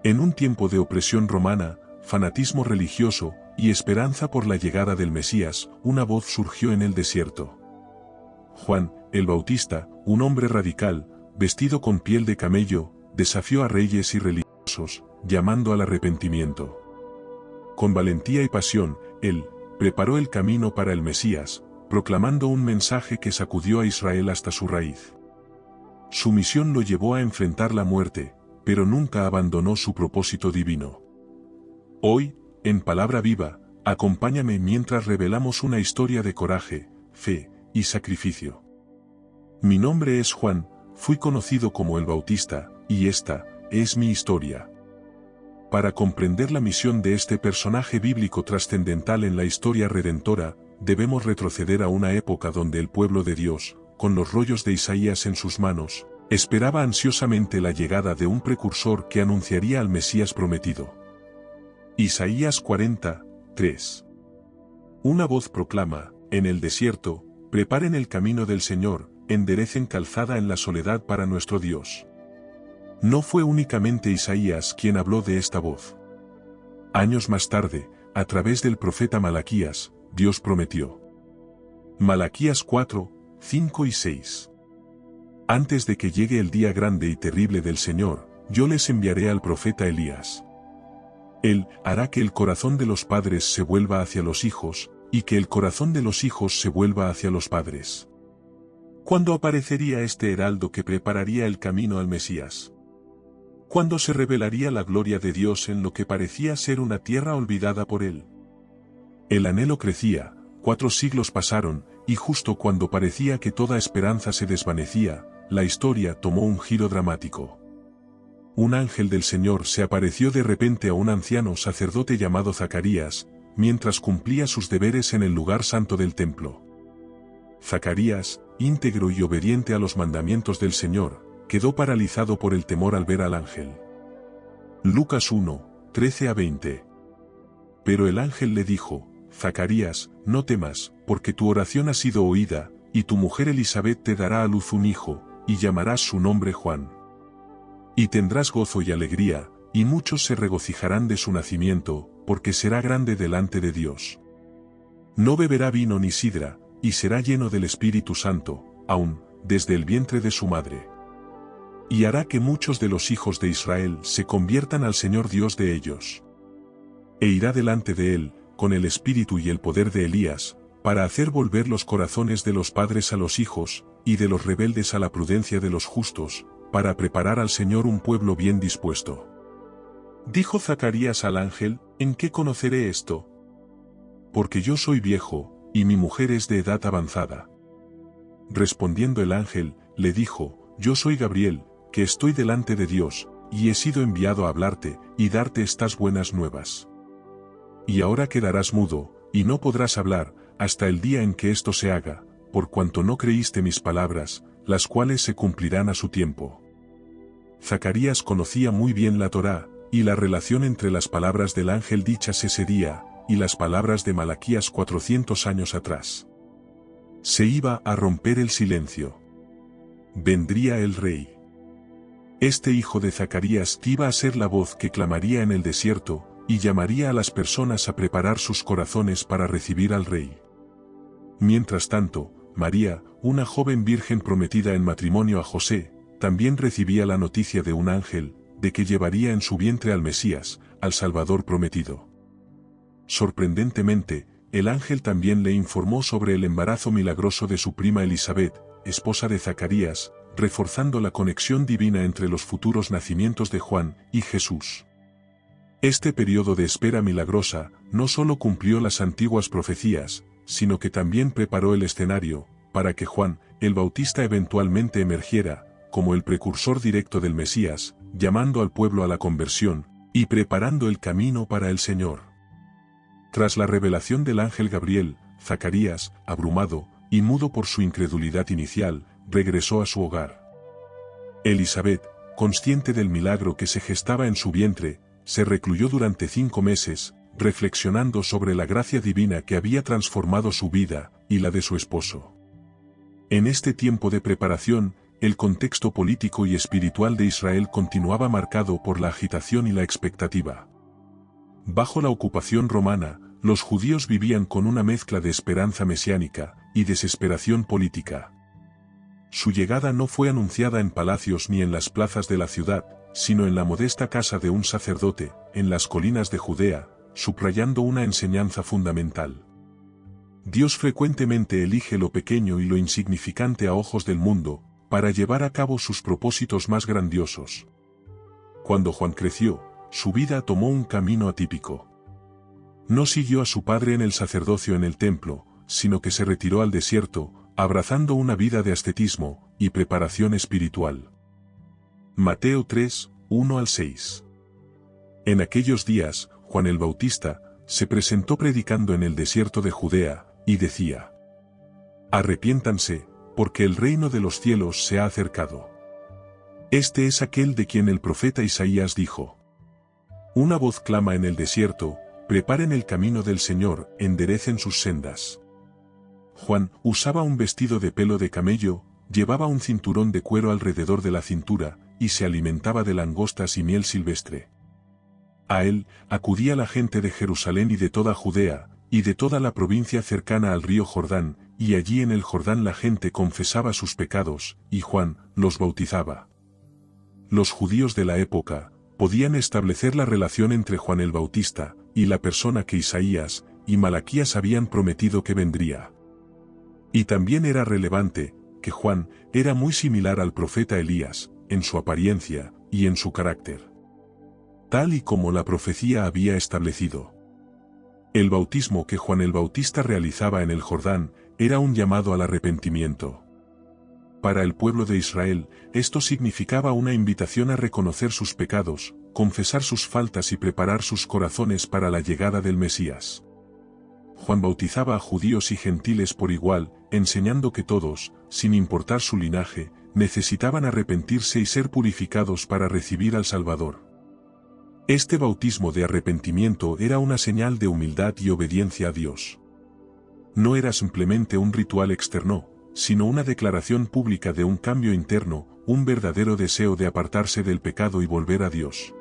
En un tiempo de opresión romana, fanatismo religioso y esperanza por la llegada del Mesías, una voz surgió en el desierto. Juan, el Bautista, un hombre radical, vestido con piel de camello, desafió a reyes y religiosos, llamando al arrepentimiento. Con valentía y pasión, él preparó el camino para el Mesías, proclamando un mensaje que sacudió a Israel hasta su raíz. Su misión lo llevó a enfrentar la muerte, pero nunca abandonó su propósito divino. Hoy, en Palabra Viva, acompáñame mientras revelamos una historia de coraje, fe y sacrificio. Mi nombre es Juan, fui conocido como el Bautista, y esta es mi historia. Para comprender la misión de este personaje bíblico trascendental en la historia redentora, debemos retroceder a una época donde el pueblo de Dios, con los rollos de Isaías en sus manos, esperaba ansiosamente la llegada de un precursor que anunciaría al Mesías prometido. Isaías 40:3. Una voz proclama, en el desierto, preparen el camino del Señor, enderecen calzada en la soledad para nuestro Dios. No fue únicamente Isaías quien habló de esta voz. Años más tarde, a través del profeta Malaquías, Dios prometió. Malaquías 4:5 y 6. Antes de que llegue el día grande y terrible del Señor, yo les enviaré al profeta Elías. Él hará que el corazón de los padres se vuelva hacia los hijos, y que el corazón de los hijos se vuelva hacia los padres. ¿Cuándo aparecería este heraldo que prepararía el camino al Mesías? ¿Cuándo se revelaría la gloria de Dios en lo que parecía ser una tierra olvidada por él? El anhelo crecía, 4 siglos pasaron, y justo cuando parecía que toda esperanza se desvanecía, la historia tomó un giro dramático. Un ángel del Señor se apareció de repente a un anciano sacerdote llamado Zacarías, mientras cumplía sus deberes en el lugar santo del templo. Zacarías, íntegro y obediente a los mandamientos del Señor, quedó paralizado por el temor al ver al ángel. Lucas 1:13-20. Pero el ángel le dijo, Zacarías, no temas, porque tu oración ha sido oída, y tu mujer Elisabet te dará a luz un hijo, y llamarás su nombre Juan. Y tendrás gozo y alegría, y muchos se regocijarán de su nacimiento, porque será grande delante de Dios. No beberá vino ni sidra, y será lleno del Espíritu Santo, aún, desde el vientre de su madre. Y hará que muchos de los hijos de Israel se conviertan al Señor Dios de ellos. E irá delante de él, con el espíritu y el poder de Elías, para hacer volver los corazones de los padres a los hijos, y de los rebeldes a la prudencia de los justos, para preparar al Señor un pueblo bien dispuesto. Dijo Zacarías al ángel, ¿en qué conoceré esto? Porque yo soy viejo, y mi mujer es de edad avanzada. Respondiendo el ángel, le dijo, yo soy Gabriel, que estoy delante de Dios, y he sido enviado a hablarte, y darte estas buenas nuevas. Y ahora quedarás mudo, y no podrás hablar, hasta el día en que esto se haga, por cuanto no creíste mis palabras, las cuales se cumplirán a su tiempo. Zacarías conocía muy bien la Torá, y la relación entre las palabras del ángel dichas ese día, y las palabras de Malaquías 400 años atrás. Se iba a romper el silencio. Vendría el rey. Este hijo de Zacarías iba a ser la voz que clamaría en el desierto, y llamaría a las personas a preparar sus corazones para recibir al rey. Mientras tanto, María, una joven virgen prometida en matrimonio a José, también recibía la noticia de un ángel, de que llevaría en su vientre al Mesías, al Salvador prometido. Sorprendentemente, el ángel también le informó sobre el embarazo milagroso de su prima Elisabet, esposa de Zacarías, reforzando la conexión divina entre los futuros nacimientos de Juan y Jesús. Este periodo de espera milagrosa no solo cumplió las antiguas profecías, sino que también preparó el escenario, para que Juan, el Bautista eventualmente emergiera, como el precursor directo del Mesías, llamando al pueblo a la conversión, y preparando el camino para el Señor. Tras la revelación del ángel Gabriel, Zacarías, abrumado, y mudo por su incredulidad inicial, regresó a su hogar. Elisabet, consciente del milagro que se gestaba en su vientre, se recluyó durante 5 meses, reflexionando sobre la gracia divina que había transformado su vida, y la de su esposo. En este tiempo de preparación, el contexto político y espiritual de Israel continuaba marcado por la agitación y la expectativa. Bajo la ocupación romana, los judíos vivían con una mezcla de esperanza mesiánica y desesperación política. Su llegada no fue anunciada en palacios ni en las plazas de la ciudad, sino en la modesta casa de un sacerdote, en las colinas de Judea, subrayando una enseñanza fundamental. Dios frecuentemente elige lo pequeño y lo insignificante a ojos del mundo, para llevar a cabo sus propósitos más grandiosos. Cuando Juan creció, su vida tomó un camino atípico. No siguió a su padre en el sacerdocio en el templo, sino que se retiró al desierto, abrazando una vida de ascetismo y preparación espiritual. Mateo 3, 1-6. En aquellos días, Juan el Bautista se presentó predicando en el desierto de Judea, y decía: Arrepiéntanse, porque el reino de los cielos se ha acercado. Este es aquel de quien el profeta Isaías dijo: Una voz clama en el desierto, preparen el camino del Señor, enderecen sus sendas. Juan usaba un vestido de pelo de camello, llevaba un cinturón de cuero alrededor de la cintura, y se alimentaba de langostas y miel silvestre. A él acudía la gente de Jerusalén y de toda Judea, y de toda la provincia cercana al río Jordán, y allí en el Jordán la gente confesaba sus pecados, y Juan los bautizaba. Los judíos de la época podían establecer la relación entre Juan el Bautista y la persona que Isaías y Malaquías habían prometido que vendría. Y también era relevante que Juan era muy similar al profeta Elías, en su apariencia y en su carácter, tal y como la profecía había establecido. El bautismo que Juan el Bautista realizaba en el Jordán era un llamado al arrepentimiento. Para el pueblo de Israel, esto significaba una invitación a reconocer sus pecados, confesar sus faltas y preparar sus corazones para la llegada del Mesías. Juan bautizaba a judíos y gentiles por igual, enseñando que todos, sin importar su linaje, necesitaban arrepentirse y ser purificados para recibir al Salvador. Este bautismo de arrepentimiento era una señal de humildad y obediencia a Dios. No era simplemente un ritual externo, sino una declaración pública de un cambio interno, un verdadero deseo de apartarse del pecado y volver a Dios.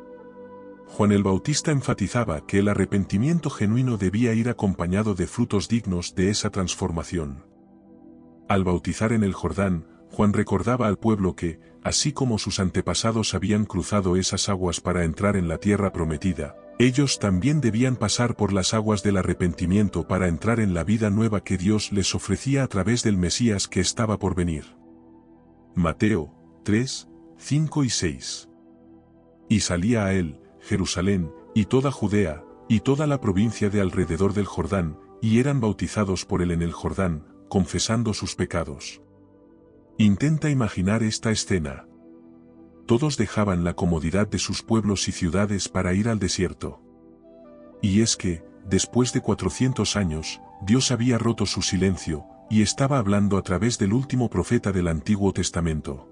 Juan el Bautista enfatizaba que el arrepentimiento genuino debía ir acompañado de frutos dignos de esa transformación. Al bautizar en el Jordán, Juan recordaba al pueblo que, así como sus antepasados habían cruzado esas aguas para entrar en la tierra prometida, ellos también debían pasar por las aguas del arrepentimiento para entrar en la vida nueva que Dios les ofrecía a través del Mesías que estaba por venir. Mateo 3, 5 y 6. Y salía a él, Jerusalén, y toda Judea, y toda la provincia de alrededor del Jordán, y eran bautizados por él en el Jordán, confesando sus pecados. Intenta imaginar esta escena. Todos dejaban la comodidad de sus pueblos y ciudades para ir al desierto. Y es que, después de 400 años, Dios había roto su silencio, y estaba hablando a través del último profeta del Antiguo Testamento.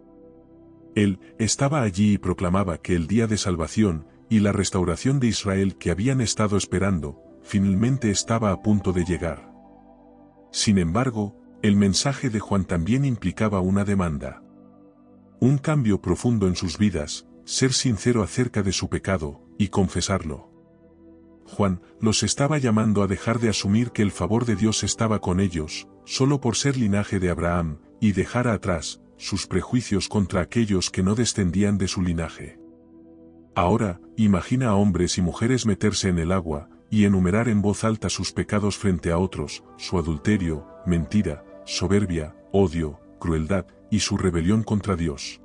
Él estaba allí y proclamaba que el día de salvación y la restauración de Israel que habían estado esperando, finalmente estaba a punto de llegar. Sin embargo, el mensaje de Juan también implicaba una demanda. Un cambio profundo en sus vidas, ser sincero acerca de su pecado, y confesarlo. Juan los estaba llamando a dejar de asumir que el favor de Dios estaba con ellos, solo por ser linaje de Abraham, y dejar atrás sus prejuicios contra aquellos que no descendían de su linaje. Ahora, imagina a hombres y mujeres meterse en el agua, y enumerar en voz alta sus pecados frente a otros, su adulterio, mentira, soberbia, odio, crueldad, y su rebelión contra Dios.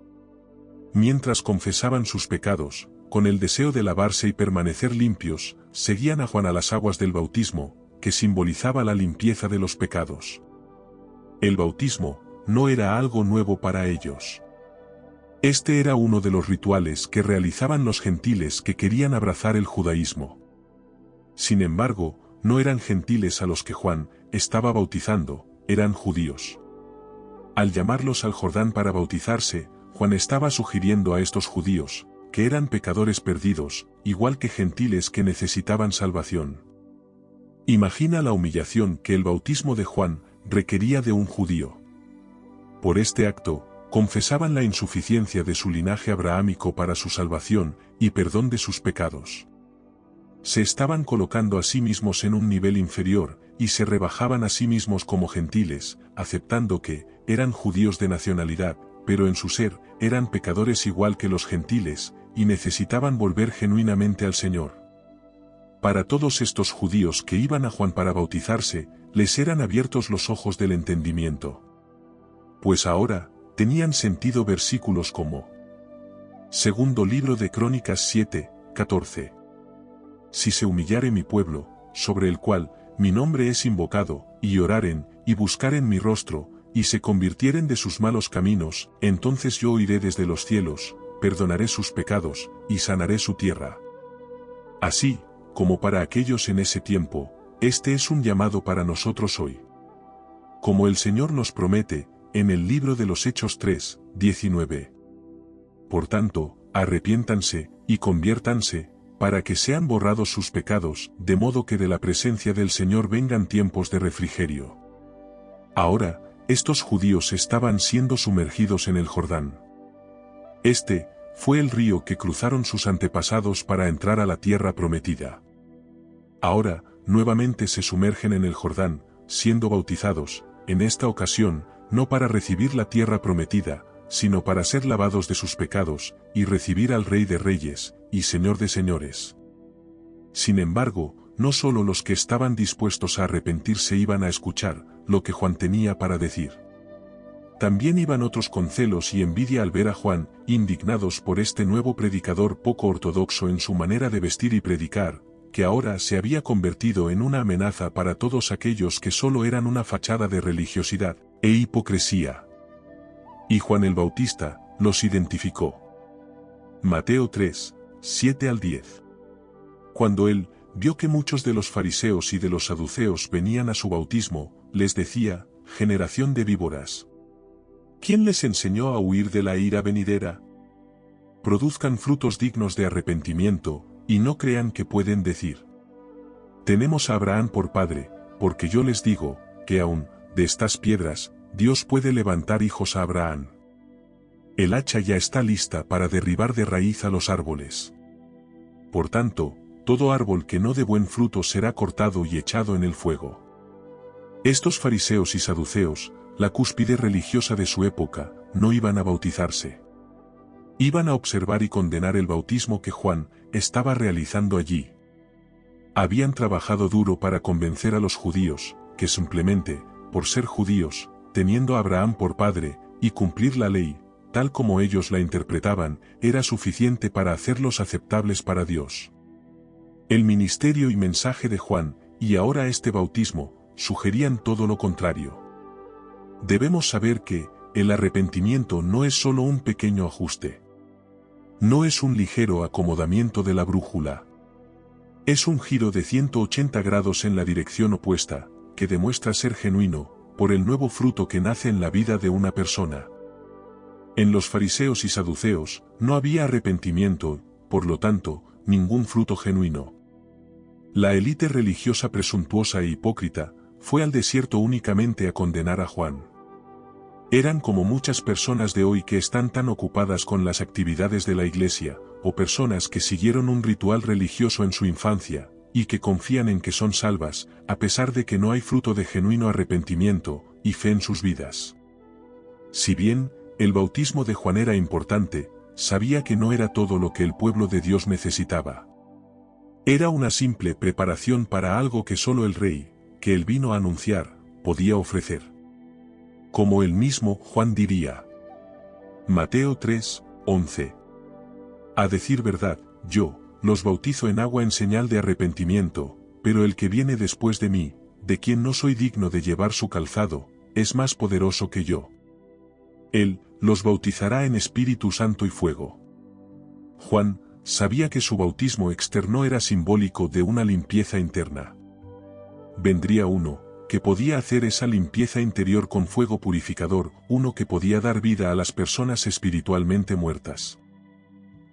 Mientras confesaban sus pecados, con el deseo de lavarse y permanecer limpios, seguían a Juan a las aguas del bautismo, que simbolizaba la limpieza de los pecados. El bautismo no era algo nuevo para ellos. Este era uno de los rituales que realizaban los gentiles que querían abrazar el judaísmo. Sin embargo, no eran gentiles a los que Juan estaba bautizando, eran judíos. Al llamarlos al Jordán para bautizarse, Juan estaba sugiriendo a estos judíos, que eran pecadores perdidos, igual que gentiles que necesitaban salvación. Imagina la humillación que el bautismo de Juan requería de un judío. Por este acto, confesaban la insuficiencia de su linaje abrahámico para su salvación y perdón de sus pecados. Se estaban colocando a sí mismos en un nivel inferior, y se rebajaban a sí mismos como gentiles, aceptando que eran judíos de nacionalidad, pero en su ser eran pecadores igual que los gentiles, y necesitaban volver genuinamente al Señor. Para todos estos judíos que iban a Juan para bautizarse, les eran abiertos los ojos del entendimiento. Pues ahora, tenían sentido versículos como: Segundo libro de Crónicas 7:14. Si se humillare mi pueblo, sobre el cual mi nombre es invocado, y oraren, y buscaren mi rostro, y se convirtieren de sus malos caminos, entonces yo oiré desde los cielos, perdonaré sus pecados, y sanaré su tierra. Así, como para aquellos en ese tiempo, este es un llamado para nosotros hoy. Como el Señor nos promete, en el libro de los Hechos 3:19. Por tanto, arrepiéntanse, y conviértanse, para que sean borrados sus pecados, de modo que de la presencia del Señor vengan tiempos de refrigerio. Ahora, estos judíos estaban siendo sumergidos en el Jordán. Este fue el río que cruzaron sus antepasados para entrar a la tierra prometida. Ahora, nuevamente se sumergen en el Jordán, siendo bautizados, en esta ocasión, no para recibir la tierra prometida, sino para ser lavados de sus pecados, y recibir al Rey de Reyes, y Señor de Señores. Sin embargo, no solo los que estaban dispuestos a arrepentirse iban a escuchar lo que Juan tenía para decir. También iban otros con celos y envidia al ver a Juan, indignados por este nuevo predicador poco ortodoxo en su manera de vestir y predicar, que ahora se había convertido en una amenaza para todos aquellos que solo eran una fachada de religiosidad e hipocresía. Y Juan el Bautista los identificó. Mateo 3:7-10. Cuando él vio que muchos de los fariseos y de los saduceos venían a su bautismo, les decía: generación de víboras, ¿quién les enseñó a huir de la ira venidera? Produzcan frutos dignos de arrepentimiento, y no crean que pueden decir: tenemos a Abraham por padre, porque yo les digo, que aún, de estas piedras, Dios puede levantar hijos a Abraham. El hacha ya está lista para derribar de raíz a los árboles. Por tanto, todo árbol que no dé buen fruto será cortado y echado en el fuego. Estos fariseos y saduceos, la cúspide religiosa de su época, no iban a bautizarse. Iban a observar y condenar el bautismo que Juan estaba realizando allí. Habían trabajado duro para convencer a los judíos, que simplemente, por ser judíos, teniendo a Abraham por padre, y cumplir la ley, tal como ellos la interpretaban, era suficiente para hacerlos aceptables para Dios. El ministerio y mensaje de Juan, y ahora este bautismo, sugerían todo lo contrario. Debemos saber que, el arrepentimiento no es solo un pequeño ajuste. No es un ligero acomodamiento de la brújula. Es un giro de 180 grados en la dirección opuesta, que demuestra ser genuino, por el nuevo fruto que nace en la vida de una persona. En los fariseos y saduceos, no había arrepentimiento, por lo tanto, ningún fruto genuino. La élite religiosa presuntuosa e hipócrita, fue al desierto únicamente a condenar a Juan. Eran como muchas personas de hoy que están tan ocupadas con las actividades de la iglesia, o personas que siguieron un ritual religioso en su infancia, y que confían en que son salvas, a pesar de que no hay fruto de genuino arrepentimiento y fe en sus vidas. Si bien, el bautismo de Juan era importante, sabía que no era todo lo que el pueblo de Dios necesitaba. Era una simple preparación para algo que solo el Rey, que él vino a anunciar, podía ofrecer. Como el mismo Juan diría. Mateo 3:11. A decir verdad, yo los bautizo en agua en señal de arrepentimiento, pero el que viene después de mí, de quien no soy digno de llevar su calzado, es más poderoso que yo. Él los bautizará en Espíritu Santo y fuego. Juan sabía que su bautismo externo era simbólico de una limpieza interna. Vendría uno que podía hacer esa limpieza interior con fuego purificador, uno que podía dar vida a las personas espiritualmente muertas.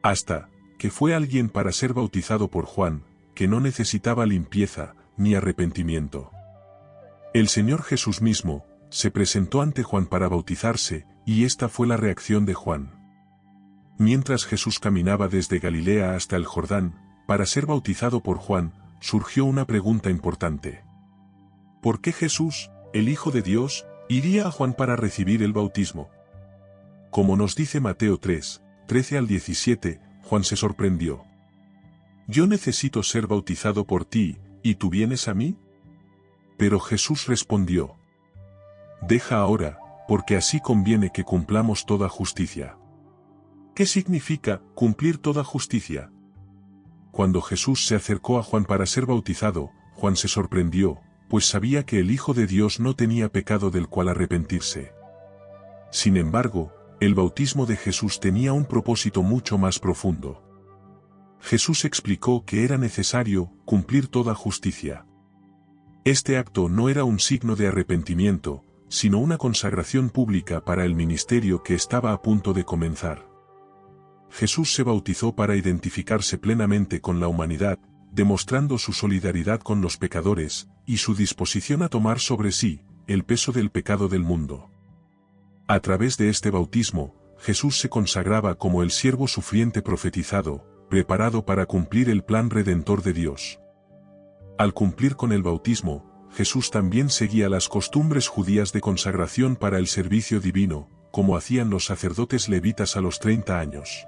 Hasta que fue alguien para ser bautizado por Juan, que no necesitaba limpieza ni arrepentimiento. El Señor Jesús mismo se presentó ante Juan para bautizarse, y esta fue la reacción de Juan. Mientras Jesús caminaba desde Galilea hasta el Jordán, para ser bautizado por Juan, surgió una pregunta importante. ¿Por qué Jesús, el Hijo de Dios, iría a Juan para recibir el bautismo? Como nos dice Mateo 3, 13 al 17, Juan se sorprendió. «Yo necesito ser bautizado por ti, ¿y tú vienes a mí?» Pero Jesús respondió. «Deja ahora, porque así conviene que cumplamos toda justicia». ¿Qué significa cumplir toda justicia? Cuando Jesús se acercó a Juan para ser bautizado, Juan se sorprendió, pues sabía que el Hijo de Dios no tenía pecado del cual arrepentirse. Sin embargo, el bautismo de Jesús tenía un propósito mucho más profundo. Jesús explicó que era necesario cumplir toda justicia. Este acto no era un signo de arrepentimiento, sino una consagración pública para el ministerio que estaba a punto de comenzar. Jesús se bautizó para identificarse plenamente con la humanidad, demostrando su solidaridad con los pecadores, y su disposición a tomar sobre sí el peso del pecado del mundo. A través de este bautismo, Jesús se consagraba como el siervo sufriente profetizado, preparado para cumplir el plan redentor de Dios. Al cumplir con el bautismo, Jesús también seguía las costumbres judías de consagración para el servicio divino, como hacían los sacerdotes levitas a los 30 años.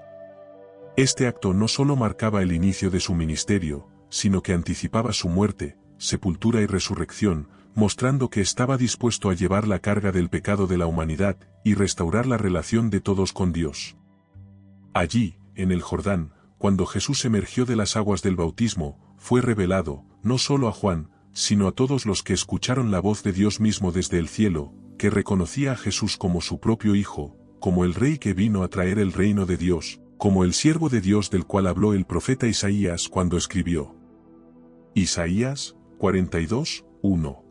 Este acto no solo marcaba el inicio de su ministerio, sino que anticipaba su muerte, sepultura y resurrección, mostrando que estaba dispuesto a llevar la carga del pecado de la humanidad y restaurar la relación de todos con Dios. Allí, en el Jordán, cuando Jesús emergió de las aguas del bautismo, fue revelado, no solo a Juan, sino a todos los que escucharon la voz de Dios mismo desde el cielo, que reconocía a Jesús como su propio Hijo, como el Rey que vino a traer el reino de Dios, como el siervo de Dios del cual habló el profeta Isaías cuando escribió. Isaías 42, 1.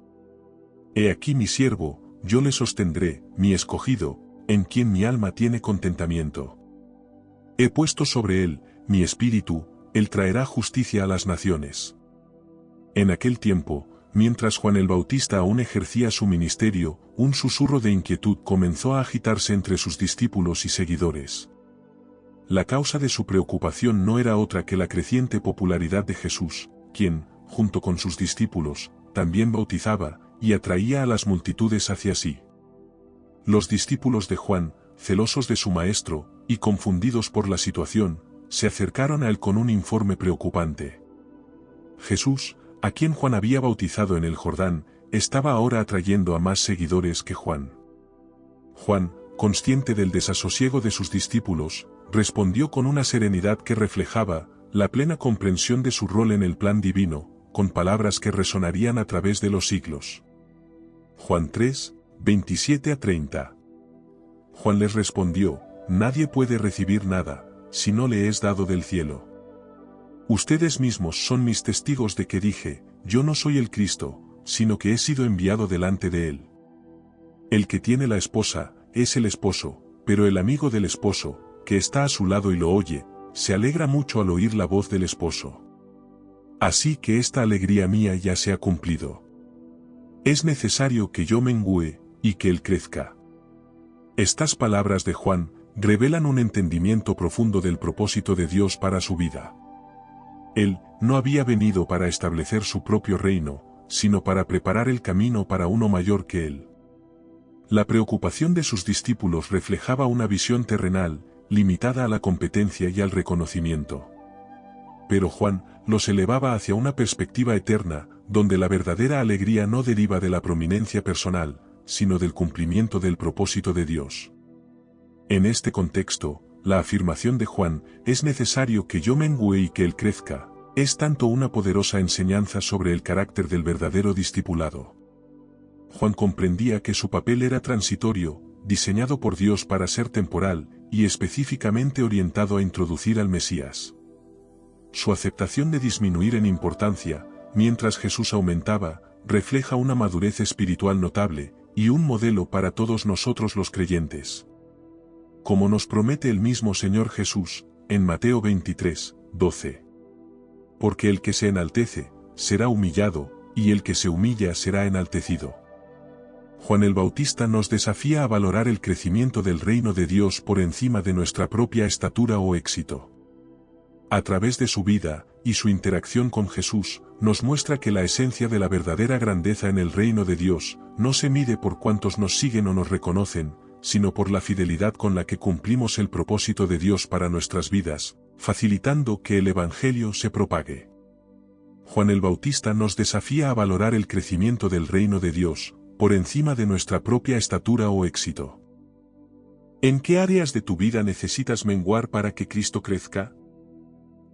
He aquí mi siervo, yo le sostendré, mi escogido, en quien mi alma tiene contentamiento. He puesto sobre él mi espíritu, él traerá justicia a las naciones. En aquel tiempo, mientras Juan el Bautista aún ejercía su ministerio, un susurro de inquietud comenzó a agitarse entre sus discípulos y seguidores. La causa de su preocupación no era otra que la creciente popularidad de Jesús, quien, junto con sus discípulos, también bautizaba, y atraía a las multitudes hacia sí. Los discípulos de Juan, celosos de su maestro, y confundidos por la situación, se acercaron a él con un informe preocupante. Jesús, a quien Juan había bautizado en el Jordán, estaba ahora atrayendo a más seguidores que Juan. Juan, consciente del desasosiego de sus discípulos, respondió con una serenidad que reflejaba la plena comprensión de su rol en el plan divino, con palabras que resonarían a través de los siglos. Juan 3, 27 a 30. Juan les respondió: «Nadie puede recibir nada, si no le es dado del cielo. Ustedes mismos son mis testigos de que dije, yo no soy el Cristo, sino que he sido enviado delante de él. El que tiene la esposa, es el esposo, pero el amigo del esposo, que está a su lado y lo oye, se alegra mucho al oír la voz del esposo. Así que esta alegría mía ya se ha cumplido. Es necesario que yo mengüe, y que él crezca». Estas palabras de Juan revelan un entendimiento profundo del propósito de Dios para su vida. Él no había venido para establecer su propio reino, sino para preparar el camino para uno mayor que él. La preocupación de sus discípulos reflejaba una visión terrenal, limitada a la competencia y al reconocimiento. Pero Juan los elevaba hacia una perspectiva eterna, donde la verdadera alegría no deriva de la prominencia personal, sino del cumplimiento del propósito de Dios. En este contexto, la afirmación de Juan, «es necesario que yo mengüe y que él crezca», es tanto una poderosa enseñanza sobre el carácter del verdadero discipulado. Juan comprendía que su papel era transitorio, diseñado por Dios para ser temporal, y específicamente orientado a introducir al Mesías. Su aceptación de disminuir en importancia, mientras Jesús aumentaba, refleja una madurez espiritual notable, y un modelo para todos nosotros los creyentes. Como nos promete el mismo Señor Jesús, en Mateo 23, 12. Porque el que se enaltece, será humillado, y el que se humilla será enaltecido. Juan el Bautista nos desafía a valorar el crecimiento del reino de Dios por encima de nuestra propia estatura o éxito. A través de su vida y su interacción con Jesús, nos muestra que la esencia de la verdadera grandeza en el reino de Dios no se mide por cuántos nos siguen o nos reconocen, sino por la fidelidad con la que cumplimos el propósito de Dios para nuestras vidas, facilitando que el Evangelio se propague. Juan el Bautista nos desafía a valorar el crecimiento del reino de Dios, por encima de nuestra propia estatura o éxito. ¿En qué áreas de tu vida necesitas menguar para que Cristo crezca?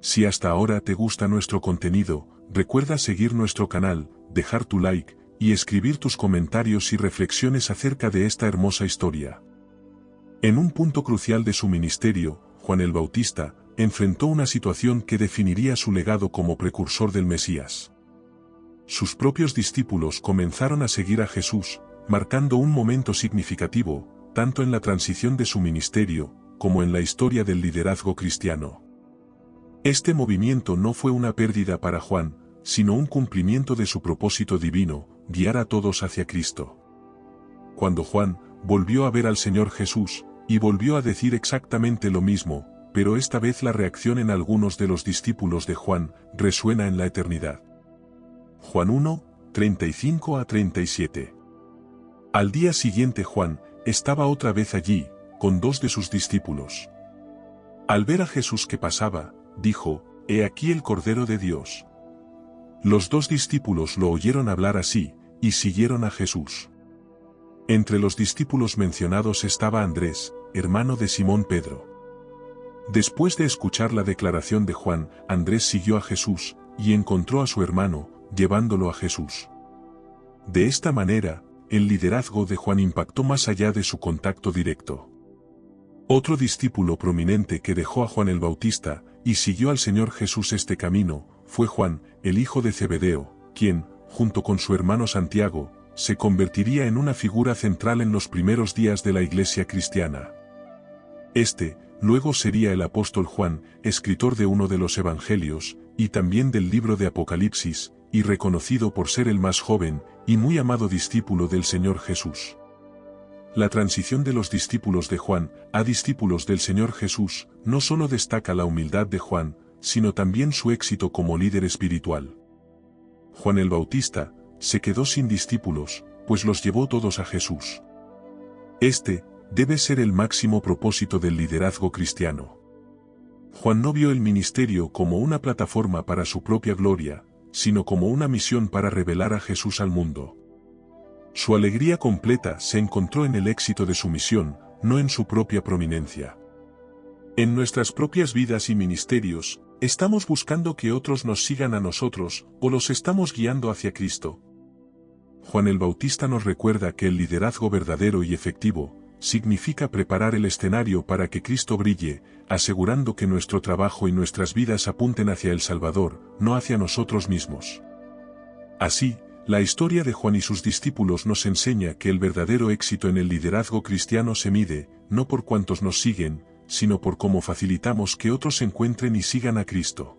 Si hasta ahora te gusta nuestro contenido, recuerda seguir nuestro canal, dejar tu like, y escribir tus comentarios y reflexiones acerca de esta hermosa historia. En un punto crucial de su ministerio, Juan el Bautista enfrentó una situación que definiría su legado como precursor del Mesías. Sus propios discípulos comenzaron a seguir a Jesús, marcando un momento significativo, tanto en la transición de su ministerio, como en la historia del liderazgo cristiano. Este movimiento no fue una pérdida para Juan, sino un cumplimiento de su propósito divino, guiar a todos hacia Cristo. Cuando Juan volvió a ver al Señor Jesús, y volvió a decir exactamente lo mismo, pero esta vez la reacción en algunos de los discípulos de Juan resuena en la eternidad. Juan 1, 35 a 37. Al día siguiente Juan estaba otra vez allí, con 2 de sus discípulos. Al ver a Jesús que pasaba, dijo, «He aquí el Cordero de Dios». Los 2 discípulos lo oyeron hablar así, y siguieron a Jesús. Entre los discípulos mencionados estaba Andrés, hermano de Simón Pedro. Después de escuchar la declaración de Juan, Andrés siguió a Jesús, y encontró a su hermano, llevándolo a Jesús. De esta manera, el liderazgo de Juan impactó más allá de su contacto directo. Otro discípulo prominente que dejó a Juan el Bautista, y siguió al Señor Jesús este camino, fue Juan, el hijo de Zebedeo, quien, junto con su hermano Santiago, se convertiría en una figura central en los primeros días de la Iglesia cristiana. Este, luego sería el apóstol Juan, escritor de uno de los Evangelios, y también del libro de Apocalipsis, y reconocido por ser el más joven, y muy amado discípulo del Señor Jesús. La transición de los discípulos de Juan a discípulos del Señor Jesús no solo destaca la humildad de Juan, sino también su éxito como líder espiritual. Juan el Bautista se quedó sin discípulos, pues los llevó todos a Jesús. Este debe ser el máximo propósito del liderazgo cristiano. Juan no vio el ministerio como una plataforma para su propia gloria, sino como una misión para revelar a Jesús al mundo. Su alegría completa se encontró en el éxito de su misión, no en su propia prominencia. En nuestras propias vidas y ministerios, ¿estamos buscando que otros nos sigan a nosotros, o los estamos guiando hacia Cristo? Juan el Bautista nos recuerda que el liderazgo verdadero y efectivo significa preparar el escenario para que Cristo brille, asegurando que nuestro trabajo y nuestras vidas apunten hacia el Salvador, no hacia nosotros mismos. Así, la historia de Juan y sus discípulos nos enseña que el verdadero éxito en el liderazgo cristiano se mide, no por cuántos nos siguen, sino por cómo facilitamos que otros encuentren y sigan a Cristo.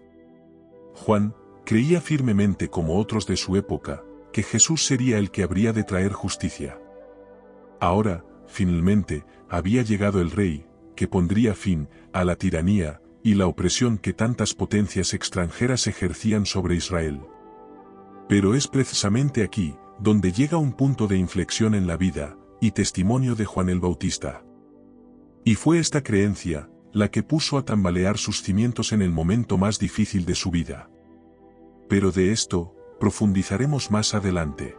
Juan creía firmemente, como otros de su época, que Jesús sería el que habría de traer justicia. Ahora, finalmente, había llegado el Rey, que pondría fin a la tiranía y la opresión que tantas potencias extranjeras ejercían sobre Israel. Pero es precisamente aquí, donde llega un punto de inflexión en la vida y testimonio de Juan el Bautista. Y fue esta creencia la que puso a tambalear sus cimientos en el momento más difícil de su vida. Pero de esto profundizaremos más adelante.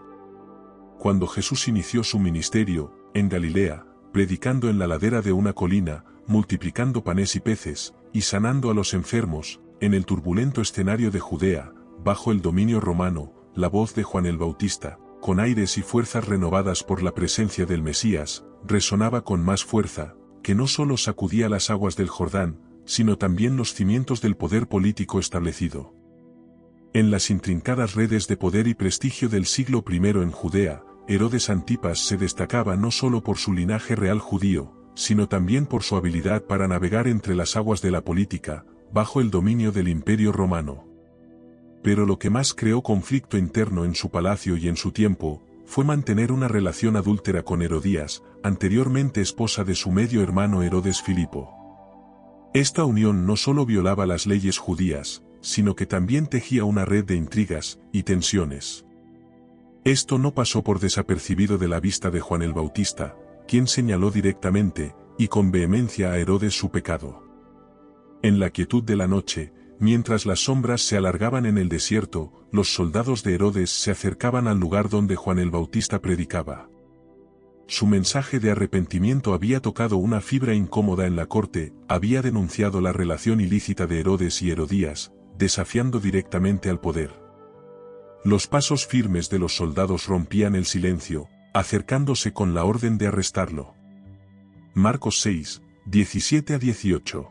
Cuando Jesús inició su ministerio en Galilea, predicando en la ladera de una colina, multiplicando panes y peces, y sanando a los enfermos, en el turbulento escenario de Judea, bajo el dominio romano, la voz de Juan el Bautista, con aires y fuerzas renovadas por la presencia del Mesías, resonaba con más fuerza, que no solo sacudía las aguas del Jordán, sino también los cimientos del poder político establecido. En las intrincadas redes de poder y prestigio del siglo I en Judea, Herodes Antipas se destacaba no solo por su linaje real judío, sino también por su habilidad para navegar entre las aguas de la política, bajo el dominio del Imperio Romano. Pero lo que más creó conflicto interno en su palacio y en su tiempo, fue mantener una relación adúltera con Herodías, anteriormente esposa de su medio hermano Herodes Filipo. Esta unión no solo violaba las leyes judías, sino que también tejía una red de intrigas y tensiones. Esto no pasó por desapercibido de la vista de Juan el Bautista, quien señaló directamente y con vehemencia a Herodes su pecado. En la quietud de la noche, mientras las sombras se alargaban en el desierto, los soldados de Herodes se acercaban al lugar donde Juan el Bautista predicaba. Su mensaje de arrepentimiento había tocado una fibra incómoda en la corte, había denunciado la relación ilícita de Herodes y Herodías, desafiando directamente al poder. Los pasos firmes de los soldados rompían el silencio, acercándose con la orden de arrestarlo. Marcos 6, 17-18.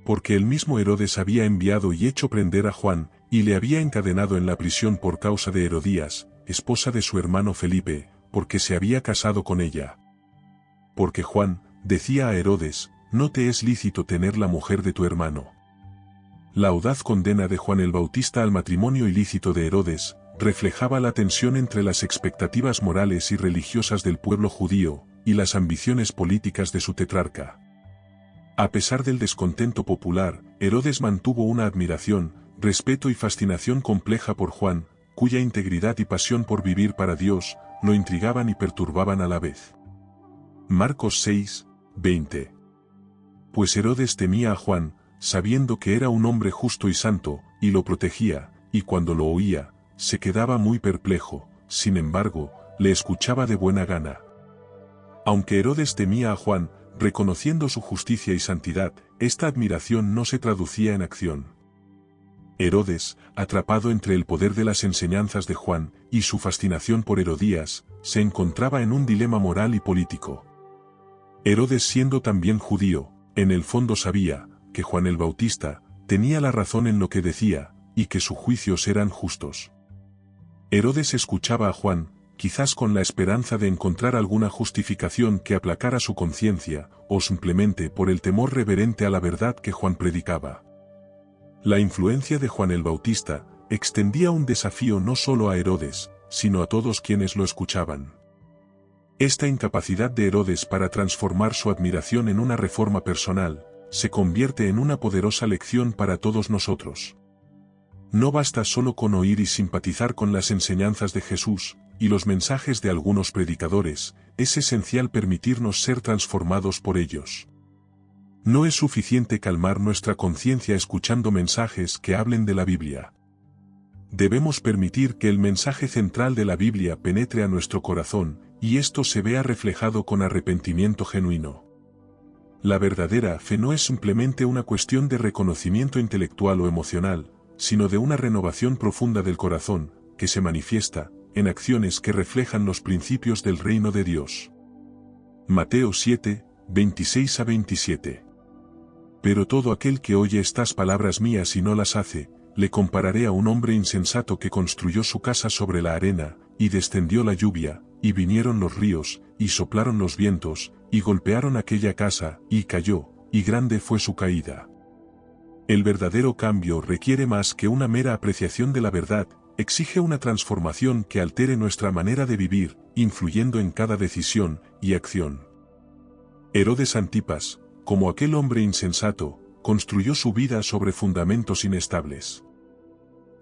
Porque el mismo Herodes había enviado y hecho prender a Juan, y le había encadenado en la prisión por causa de Herodías, esposa de su hermano Felipe, porque se había casado con ella. Porque Juan, decía a Herodes, no te es lícito tener la mujer de tu hermano. La audaz condena de Juan el Bautista al matrimonio ilícito de Herodes, reflejaba la tensión entre las expectativas morales y religiosas del pueblo judío, y las ambiciones políticas de su tetrarca. A pesar del descontento popular, Herodes mantuvo una admiración, respeto y fascinación compleja por Juan, cuya integridad y pasión por vivir para Dios, lo intrigaban y perturbaban a la vez. Marcos 6, 20. Pues Herodes temía a Juan, sabiendo que era un hombre justo y santo, y lo protegía, y cuando lo oía, se quedaba muy perplejo, sin embargo, le escuchaba de buena gana. Aunque Herodes temía a Juan, reconociendo su justicia y santidad, esta admiración no se traducía en acción. Herodes, atrapado entre el poder de las enseñanzas de Juan, y su fascinación por Herodías, se encontraba en un dilema moral y político. Herodes, siendo también judío, en el fondo sabía, que Juan el Bautista, tenía la razón en lo que decía, y que sus juicios eran justos. Herodes escuchaba a Juan, quizás con la esperanza de encontrar alguna justificación que aplacara su conciencia, o simplemente por el temor reverente a la verdad que Juan predicaba. La influencia de Juan el Bautista extendía un desafío no solo a Herodes, sino a todos quienes lo escuchaban. Esta incapacidad de Herodes para transformar su admiración en una reforma personal, se convierte en una poderosa lección para todos nosotros. No basta solo con oír y simpatizar con las enseñanzas de Jesús, y los mensajes de algunos predicadores, es esencial permitirnos ser transformados por ellos. No es suficiente calmar nuestra conciencia escuchando mensajes que hablen de la Biblia. Debemos permitir que el mensaje central de la Biblia penetre a nuestro corazón, y esto se vea reflejado con arrepentimiento genuino. La verdadera fe no es simplemente una cuestión de reconocimiento intelectual o emocional, sino de una renovación profunda del corazón, que se manifiesta en acciones que reflejan los principios del reino de Dios. Mateo 7, 26-27. Pero todo aquel que oye estas palabras mías y no las hace, le compararé a un hombre insensato que construyó su casa sobre la arena, y descendió la lluvia, y vinieron los ríos, y soplaron los vientos, y golpearon aquella casa, y cayó, y grande fue su caída. El verdadero cambio requiere más que una mera apreciación de la verdad, exige una transformación que altere nuestra manera de vivir, influyendo en cada decisión y acción. Herodes Antipas, como aquel hombre insensato, construyó su vida sobre fundamentos inestables.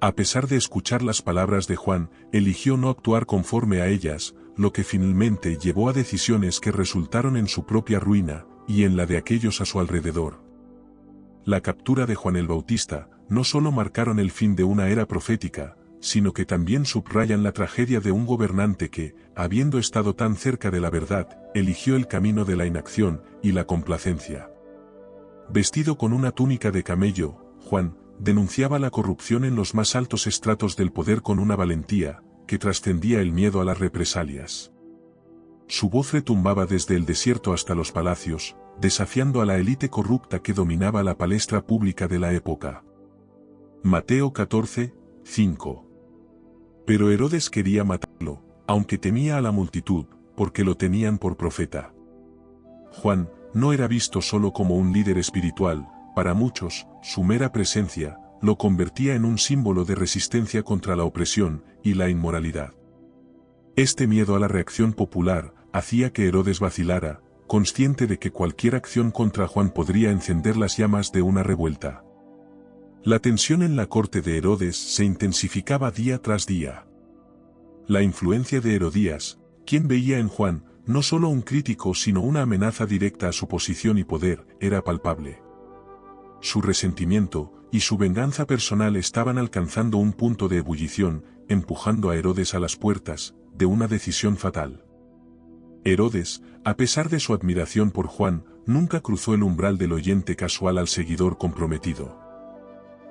A pesar de escuchar las palabras de Juan, eligió no actuar conforme a ellas, lo que finalmente llevó a decisiones que resultaron en su propia ruina, y en la de aquellos a su alrededor. La captura de Juan el Bautista, no solo marcaron el fin de una era profética, sino que también subrayan la tragedia de un gobernante que, habiendo estado tan cerca de la verdad, eligió el camino de la inacción y la complacencia. Vestido con una túnica de camello, Juan denunciaba la corrupción en los más altos estratos del poder con una valentía que trascendía el miedo a las represalias. Su voz retumbaba desde el desierto hasta los palacios, desafiando a la élite corrupta que dominaba la palestra pública de la época. Mateo 14, 5. Pero Herodes quería matarlo, aunque temía a la multitud, porque lo tenían por profeta. Juan no era visto solo como un líder espiritual, para muchos, su mera presencia lo convertía en un símbolo de resistencia contra la opresión y la inmoralidad. Este miedo a la reacción popular hacía que Herodes vacilara, consciente de que cualquier acción contra Juan podría encender las llamas de una revuelta. La tensión en la corte de Herodes se intensificaba día tras día. La influencia de Herodías, quien veía en Juan no solo un crítico sino una amenaza directa a su posición y poder, era palpable. Su resentimiento y su venganza personal estaban alcanzando un punto de ebullición, empujando a Herodes a las puertas de una decisión fatal. Herodes, a pesar de su admiración por Juan, nunca cruzó el umbral del oyente casual al seguidor comprometido.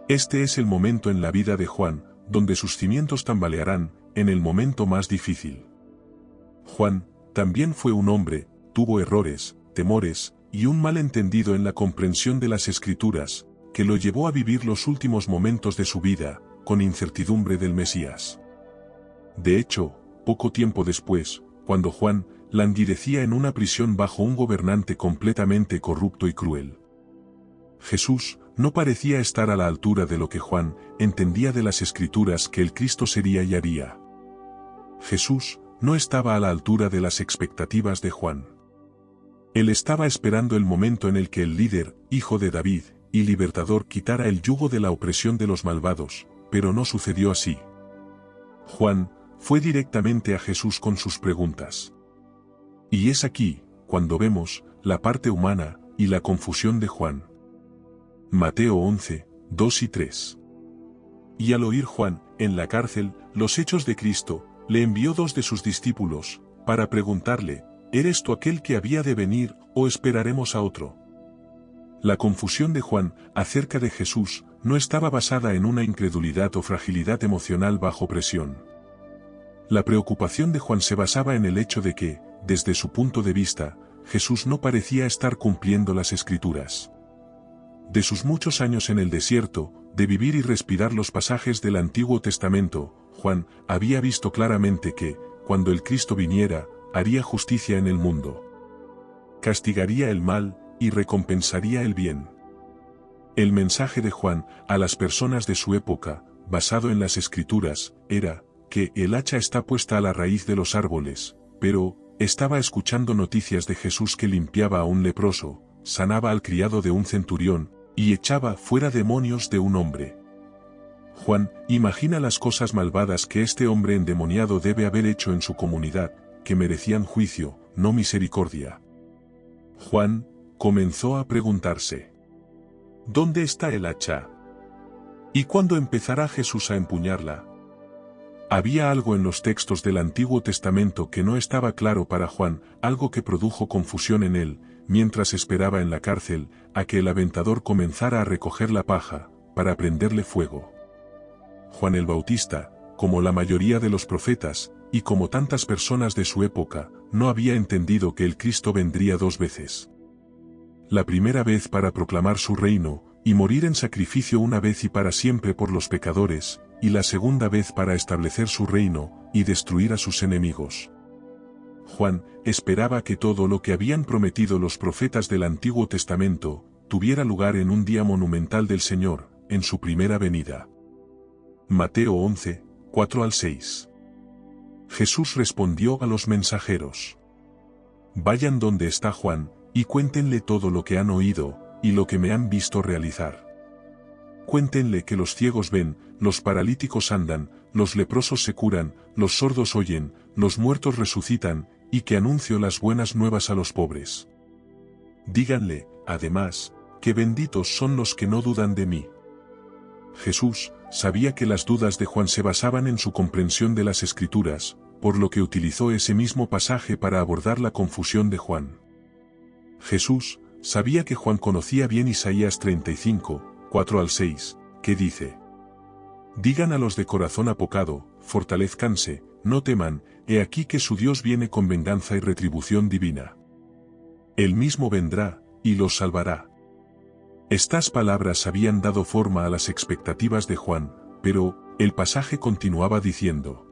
Este es el momento en la vida de Juan, donde sus cimientos tambalearán, en el momento más difícil. Juan también fue un hombre, tuvo errores, temores, y un malentendido en la comprensión de las Escrituras, que lo llevó a vivir los últimos momentos de su vida, con incertidumbre del Mesías. De hecho, poco tiempo después, cuando Juan languidecía en una prisión bajo un gobernante completamente corrupto y cruel, Jesús no parecía estar a la altura de lo que Juan entendía de las Escrituras que el Cristo sería y haría. Jesús no estaba a la altura de las expectativas de Juan. Él estaba esperando el momento en el que el líder, hijo de David, y libertador quitara el yugo de la opresión de los malvados, pero no sucedió así. Juan fue directamente a Jesús con sus preguntas. Y es aquí, cuando vemos la parte humana y la confusión de Juan. Mateo 11, 2 y 3. Y al oír Juan, en la cárcel, los hechos de Cristo, le envió 2 de sus discípulos, para preguntarle, ¿eres tú aquel que había de venir, o esperaremos a otro? La confusión de Juan acerca de Jesús no estaba basada en una incredulidad o fragilidad emocional bajo presión. La preocupación de Juan se basaba en el hecho de que, desde su punto de vista, Jesús no parecía estar cumpliendo las Escrituras. De sus muchos años en el desierto, de vivir y respirar los pasajes del Antiguo Testamento, Juan había visto claramente que, cuando el Cristo viniera, haría justicia en el mundo. Castigaría el mal, y recompensaría el bien. El mensaje de Juan a las personas de su época, basado en las Escrituras, era que el hacha está puesta a la raíz de los árboles, pero estaba escuchando noticias de Jesús que limpiaba a un leproso, sanaba al criado de un centurión, y echaba fuera demonios de un hombre. Juan imagina las cosas malvadas que este hombre endemoniado debe haber hecho en su comunidad, que merecían juicio, no misericordia. Juan comenzó a preguntarse: ¿dónde está el hacha? ¿Y cuándo empezará Jesús a empuñarla? Había algo en los textos del Antiguo Testamento que no estaba claro para Juan, algo que produjo confusión en él, mientras esperaba en la cárcel, a que el aventador comenzara a recoger la paja, para prenderle fuego. Juan el Bautista, como la mayoría de los profetas, y como tantas personas de su época, no había entendido que el Cristo vendría 2 veces. La primera vez para proclamar su reino, y morir en sacrificio una vez y para siempre por los pecadores, y la segunda vez para establecer su reino, y destruir a sus enemigos. Juan esperaba que todo lo que habían prometido los profetas del Antiguo Testamento, tuviera lugar en un día monumental del Señor, en su primera venida. Mateo 11, 4 al 6. Jesús respondió a los mensajeros: vayan donde está Juan, y cuéntenle todo lo que han oído, y lo que me han visto realizar. Cuéntenle que los ciegos ven, los paralíticos andan, los leprosos se curan, los sordos oyen, los muertos resucitan, y que anuncio las buenas nuevas a los pobres. Díganle, además, que benditos son los que no dudan de mí. Jesús sabía que las dudas de Juan se basaban en su comprensión de las Escrituras, por lo que utilizó ese mismo pasaje para abordar la confusión de Juan. Jesús sabía que Juan conocía bien Isaías 35, 4 al 6, que dice: digan a los de corazón apocado, fortalezcanse, no teman, he aquí que su Dios viene con venganza y retribución divina. Él mismo vendrá, y los salvará. Estas palabras habían dado forma a las expectativas de Juan, pero el pasaje continuaba diciendo: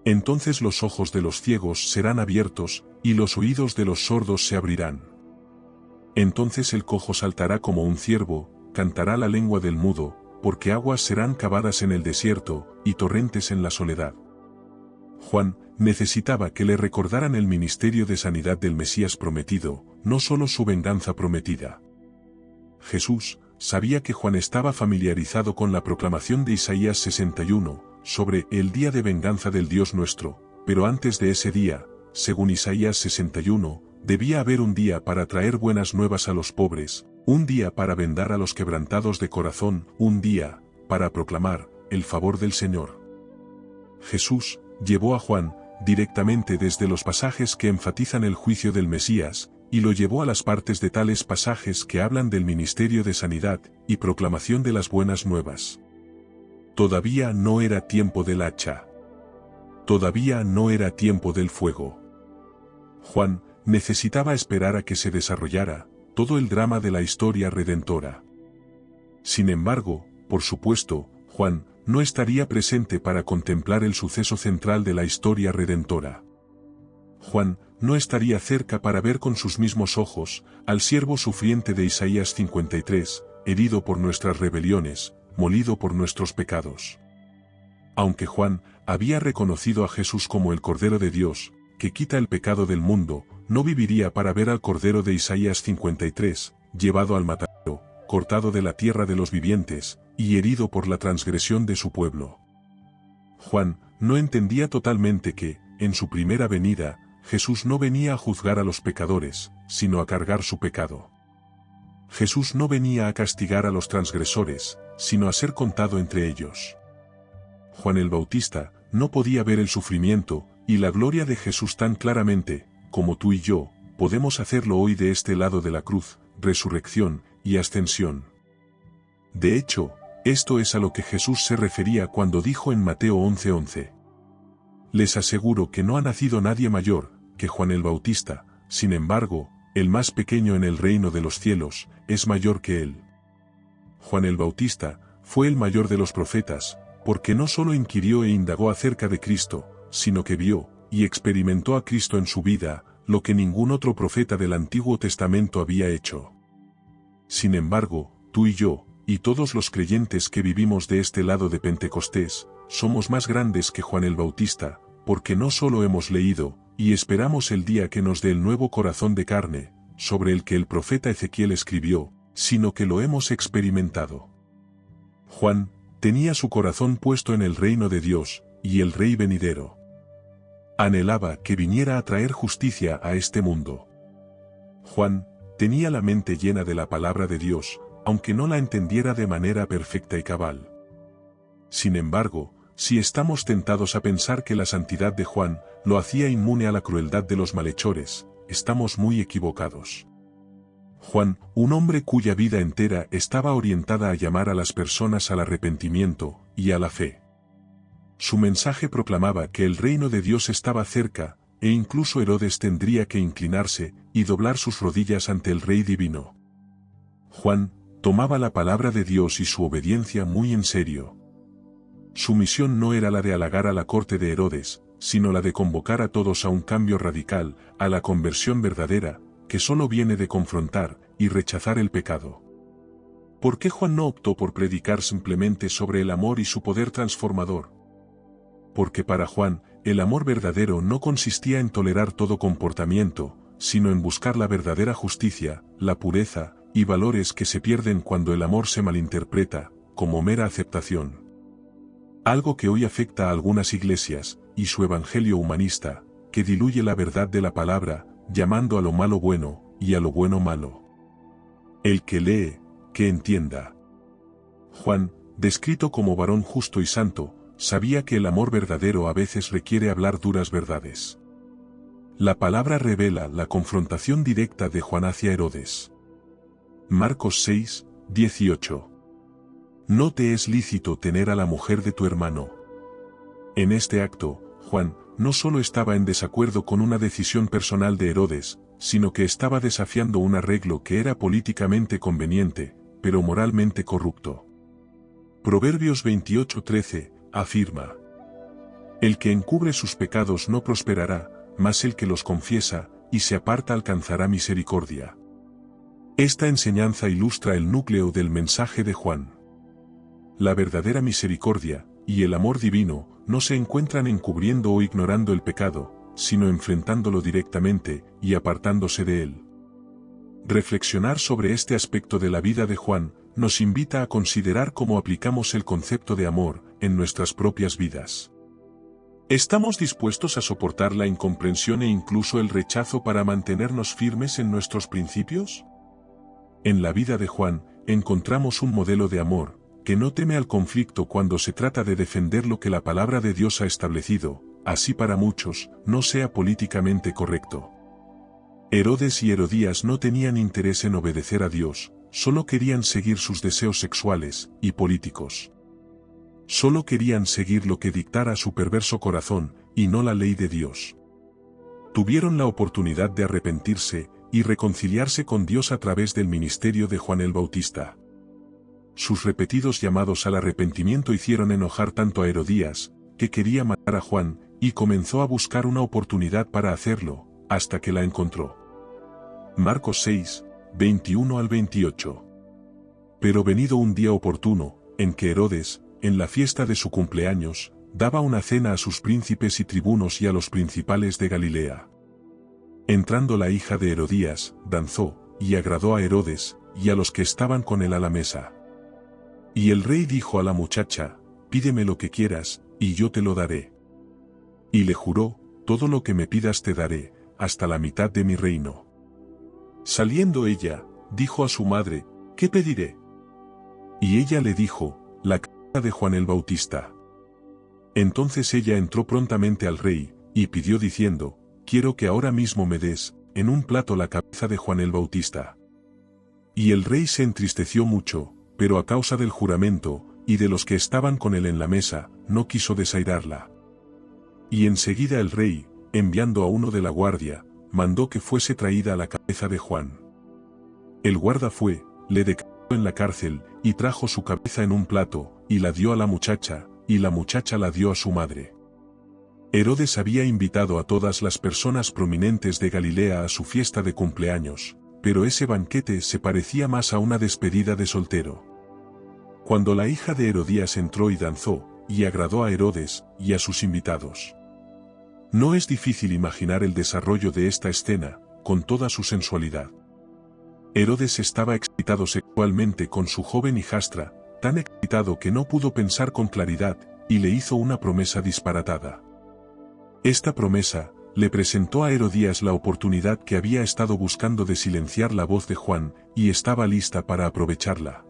entonces los ojos de los ciegos serán abiertos, y los oídos de los sordos se abrirán. Entonces el cojo saltará como un ciervo, cantará la lengua del mudo, porque aguas serán cavadas en el desierto, y torrentes en la soledad. Juan necesitaba que le recordaran el ministerio de sanidad del Mesías prometido, no solo su venganza prometida. Jesús sabía que Juan estaba familiarizado con la proclamación de Isaías 61, sobre el día de venganza del Dios nuestro, pero antes de ese día, según Isaías 61, debía haber un día para traer buenas nuevas a los pobres, un día para vendar a los quebrantados de corazón, un día para proclamar el favor del Señor. Jesús llevó a Juan directamente desde los pasajes que enfatizan el juicio del Mesías, y lo llevó a las partes de tales pasajes que hablan del ministerio de sanidad y proclamación de las buenas nuevas. Todavía no era tiempo del hacha. Todavía no era tiempo del fuego. Juan necesitaba esperar a que se desarrollara todo el drama de la historia redentora. Sin embargo, por supuesto, Juan no estaría presente para contemplar el suceso central de la historia redentora. Juan no estaría cerca para ver con sus mismos ojos al siervo sufriente de Isaías 53, herido por nuestras rebeliones, molido por nuestros pecados. Aunque Juan había reconocido a Jesús como el Cordero de Dios, que quita el pecado del mundo, no viviría para ver al Cordero de Isaías 53, llevado al matadero, cortado de la tierra de los vivientes, y herido por la transgresión de su pueblo. Juan no entendía totalmente que, en su primera venida, Jesús no venía a juzgar a los pecadores, sino a cargar su pecado. Jesús no venía a castigar a los transgresores, sino a ser contado entre ellos. Juan el Bautista no podía ver el sufrimiento y la gloria de Jesús tan claramente, como tú y yo podemos hacerlo hoy de este lado de la cruz, resurrección y ascensión. De hecho, esto es a lo que Jesús se refería cuando dijo en Mateo 11:11. Les aseguro que no ha nacido nadie mayor que Juan el Bautista, sin embargo, el más pequeño en el reino de los cielos es mayor que él. Juan el Bautista fue el mayor de los profetas, porque no solo inquirió e indagó acerca de Cristo, sino que vio y experimentó a Cristo en su vida, lo que ningún otro profeta del Antiguo Testamento había hecho. Sin embargo, tú y yo, y todos los creyentes que vivimos de este lado de Pentecostés, somos más grandes que Juan el Bautista, porque no solo hemos leído, y esperamos el día que nos dé el nuevo corazón de carne, sobre el que el profeta Ezequiel escribió, sino que lo hemos experimentado. Juan tenía su corazón puesto en el reino de Dios, y el Rey venidero. Anhelaba que viniera a traer justicia a este mundo. Juan tenía la mente llena de la palabra de Dios, aunque no la entendiera de manera perfecta y cabal. Sin embargo, si estamos tentados a pensar que la santidad de Juan lo hacía inmune a la crueldad de los malhechores, estamos muy equivocados. Juan, un hombre cuya vida entera estaba orientada a llamar a las personas al arrepentimiento y a la fe. Su mensaje proclamaba que el reino de Dios estaba cerca, e incluso Herodes tendría que inclinarse y doblar sus rodillas ante el Rey divino. Juan tomaba la palabra de Dios y su obediencia muy en serio. Su misión no era la de halagar a la corte de Herodes, sino la de convocar a todos a un cambio radical, a la conversión verdadera, que solo viene de confrontar y rechazar el pecado. ¿Por qué Juan no optó por predicar simplemente sobre el amor y su poder transformador? Porque para Juan, el amor verdadero no consistía en tolerar todo comportamiento, sino en buscar la verdadera justicia, la pureza, y valores que se pierden cuando el amor se malinterpreta, como mera aceptación. Algo que hoy afecta a algunas iglesias, y su evangelio humanista, que diluye la verdad de la palabra, llamando a lo malo bueno, y a lo bueno malo. El que lee, que entienda. Juan, descrito como varón justo y santo, sabía que el amor verdadero a veces requiere hablar duras verdades. La palabra revela la confrontación directa de Juan hacia Herodes. Marcos 6, 18. No te es lícito tener a la mujer de tu hermano. En este acto, Juan no solo estaba en desacuerdo con una decisión personal de Herodes, sino que estaba desafiando un arreglo que era políticamente conveniente, pero moralmente corrupto. Proverbios 28:13 afirma: el que encubre sus pecados no prosperará, mas el que los confiesa y se aparta alcanzará misericordia. Esta enseñanza ilustra el núcleo del mensaje de Juan. La verdadera misericordia y el amor divino no se encuentran encubriendo o ignorando el pecado, sino enfrentándolo directamente y apartándose de él. Reflexionar sobre este aspecto de la vida de Juan nos invita a considerar cómo aplicamos el concepto de amor en nuestras propias vidas. ¿Estamos dispuestos a soportar la incomprensión e incluso el rechazo para mantenernos firmes en nuestros principios? En la vida de Juan, encontramos un modelo de amor, que no teme al conflicto cuando se trata de defender lo que la palabra de Dios ha establecido, así para muchos, no sea políticamente correcto. Herodes y Herodías no tenían interés en obedecer a Dios, solo querían seguir sus deseos sexuales y políticos. Solo querían seguir lo que dictara su perverso corazón, y no la ley de Dios. Tuvieron la oportunidad de arrepentirse y reconciliarse con Dios a través del ministerio de Juan el Bautista. Sus repetidos llamados al arrepentimiento hicieron enojar tanto a Herodías, que quería matar a Juan, y comenzó a buscar una oportunidad para hacerlo, hasta que la encontró. Marcos 6, 21 al 28. Pero venido un día oportuno, en que Herodes, en la fiesta de su cumpleaños, daba una cena a sus príncipes y tribunos y a los principales de Galilea. Entrando la hija de Herodías, danzó, y agradó a Herodes, y a los que estaban con él a la mesa. Y el rey dijo a la muchacha, pídeme lo que quieras, y yo te lo daré. Y le juró, todo lo que me pidas te daré, hasta la mitad de mi reino. Saliendo ella, dijo a su madre, ¿qué pediré? Y ella le dijo, la cabeza de Juan el Bautista. Entonces ella entró prontamente al rey, y pidió diciendo, quiero que ahora mismo me des, en un plato la cabeza de Juan el Bautista. Y el rey se entristeció mucho, pero a causa del juramento, y de los que estaban con él en la mesa, no quiso desairarla. Y enseguida el rey, enviando a uno de la guardia, mandó que fuese traída la cabeza de Juan. El guarda fue, le declaró en la cárcel, y trajo su cabeza en un plato, y la dio a la muchacha, y la muchacha la dio a su madre. Herodes había invitado a todas las personas prominentes de Galilea a su fiesta de cumpleaños, pero ese banquete se parecía más a una despedida de soltero. Cuando la hija de Herodías entró y danzó, y agradó a Herodes y a sus invitados. No es difícil imaginar el desarrollo de esta escena, con toda su sensualidad. Herodes estaba excitado sexualmente con su joven hijastra, tan excitado que no pudo pensar con claridad, y le hizo una promesa disparatada. Esta promesa, le presentó a Herodías la oportunidad que había estado buscando de silenciar la voz de Juan, y estaba lista para aprovecharla.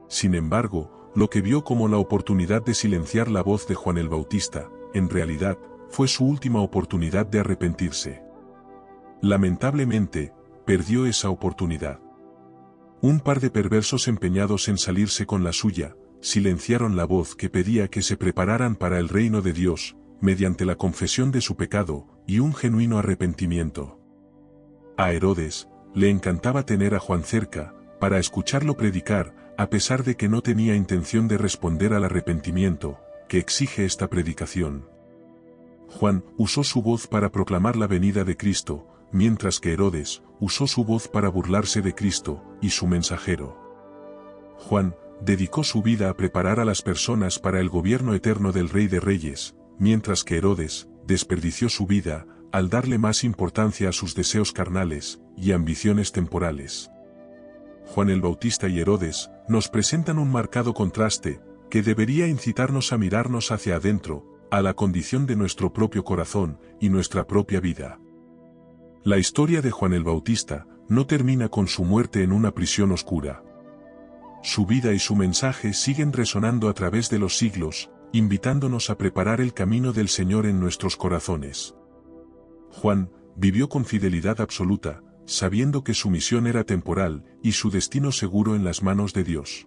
Sin embargo, lo que vio como la oportunidad de silenciar la voz de Juan el Bautista, en realidad, fue su última oportunidad de arrepentirse. Lamentablemente, perdió esa oportunidad. Un par de perversos empeñados en salirse con la suya, silenciaron la voz que pedía que se prepararan para el reino de Dios, mediante la confesión de su pecado, y un genuino arrepentimiento. A Herodes, le encantaba tener a Juan cerca, para escucharlo predicar, a pesar de que no tenía intención de responder al arrepentimiento, que exige esta predicación. Juan usó su voz para proclamar la venida de Cristo, mientras que Herodes usó su voz para burlarse de Cristo y su mensajero. Juan dedicó su vida a preparar a las personas para el gobierno eterno del Rey de Reyes, mientras que Herodes desperdició su vida al darle más importancia a sus deseos carnales y ambiciones temporales. Juan el Bautista y Herodes nos presentan un marcado contraste que debería incitarnos a mirarnos hacia adentro, a la condición de nuestro propio corazón y nuestra propia vida. La historia de Juan el Bautista no termina con su muerte en una prisión oscura. Su vida y su mensaje siguen resonando a través de los siglos, invitándonos a preparar el camino del Señor en nuestros corazones. Juan vivió con fidelidad absoluta, sabiendo que su misión era temporal y su destino seguro en las manos de Dios.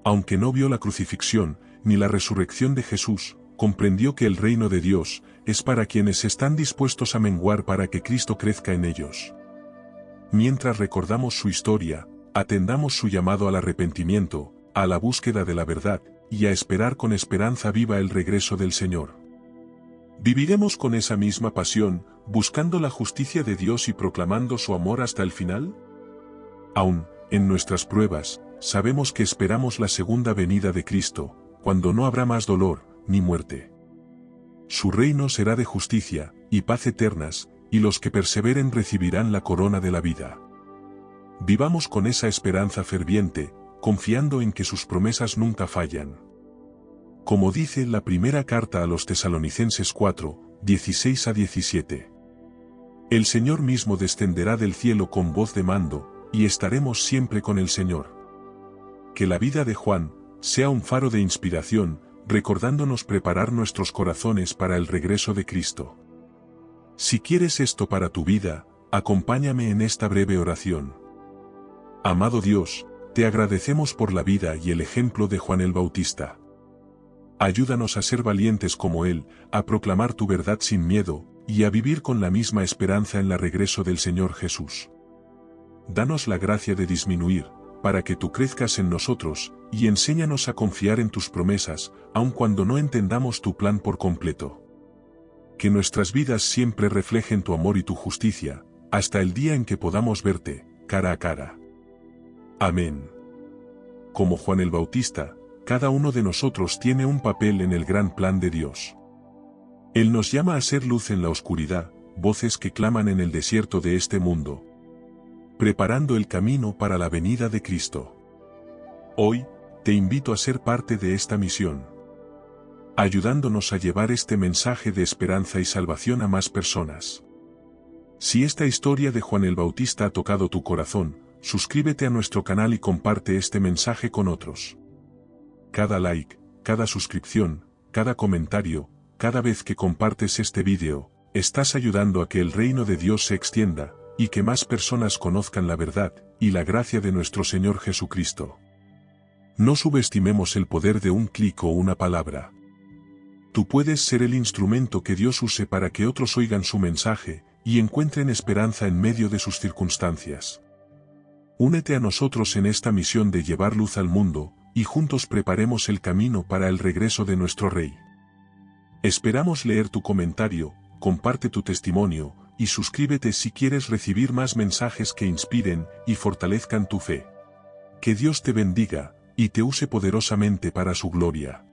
Aunque no vio la crucifixión ni la resurrección de Jesús, comprendió que el reino de Dios es para quienes están dispuestos a menguar para que Cristo crezca en ellos. Mientras recordamos su historia, atendamos su llamado al arrepentimiento, a la búsqueda de la verdad, y a esperar con esperanza viva el regreso del Señor. ¿Viviremos con esa misma pasión, buscando la justicia de Dios y proclamando su amor hasta el final? Aún, en nuestras pruebas, sabemos que esperamos la segunda venida de Cristo, cuando no habrá más dolor, ni muerte. Su reino será de justicia y paz eternas, y los que perseveren recibirán la corona de la vida. Vivamos con esa esperanza ferviente, confiando en que sus promesas nunca fallan. Como dice la primera carta a los Tesalonicenses 4, 16-17. El Señor mismo descenderá del cielo con voz de mando, y estaremos siempre con el Señor. Que la vida de Juan sea un faro de inspiración, recordándonos preparar nuestros corazones para el regreso de Cristo. Si quieres esto para tu vida, acompáñame en esta breve oración. Amado Dios, te agradecemos por la vida y el ejemplo de Juan el Bautista. Ayúdanos a ser valientes como él, a proclamar tu verdad sin miedo, y a vivir con la misma esperanza en el regreso del Señor Jesús. Danos la gracia de disminuir, para que tú crezcas en nosotros, y enséñanos a confiar en tus promesas, aun cuando no entendamos tu plan por completo. Que nuestras vidas siempre reflejen tu amor y tu justicia, hasta el día en que podamos verte, cara a cara. Amén. Como Juan el Bautista, cada uno de nosotros tiene un papel en el gran plan de Dios. Él nos llama a ser luz en la oscuridad, voces que claman en el desierto de este mundo, preparando el camino para la venida de Cristo. Hoy, te invito a ser parte de esta misión, ayudándonos a llevar este mensaje de esperanza y salvación a más personas. Si esta historia de Juan el Bautista ha tocado tu corazón, suscríbete a nuestro canal y comparte este mensaje con otros. Cada like, cada suscripción, cada comentario, cada vez que compartes este vídeo, estás ayudando a que el reino de Dios se extienda, y que más personas conozcan la verdad y la gracia de nuestro Señor Jesucristo. No subestimemos el poder de un clic o una palabra. Tú puedes ser el instrumento que Dios use para que otros oigan su mensaje y encuentren esperanza en medio de sus circunstancias. Únete a nosotros en esta misión de llevar luz al mundo, y juntos preparemos el camino para el regreso de nuestro Rey. Esperamos leer tu comentario, comparte tu testimonio, y suscríbete si quieres recibir más mensajes que inspiren y fortalezcan tu fe. Que Dios te bendiga, y te use poderosamente para su gloria.